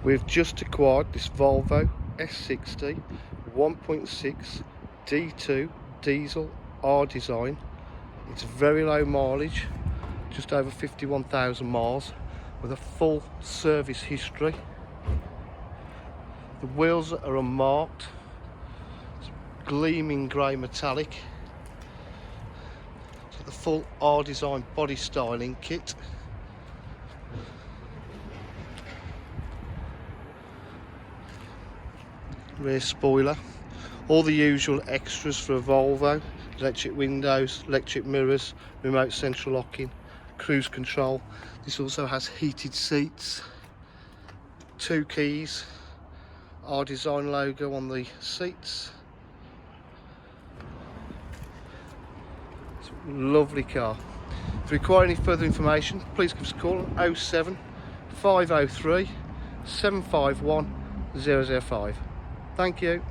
We've just acquired this Volvo S60 1.6 D2 diesel R design. It's very low mileage, just over 51,000 miles, with a full service history. The wheels are unmarked, it's gleaming grey metallic. So the full R design body styling kit. Rear spoiler, all the usual extras for a Volvo: electric windows, electric mirrors, remote central locking, cruise control. This also has heated seats, 2 keys, our design logo on the seats. It's a lovely car. If you require any further information, please give us a call on 07 503 751 005. Thank you.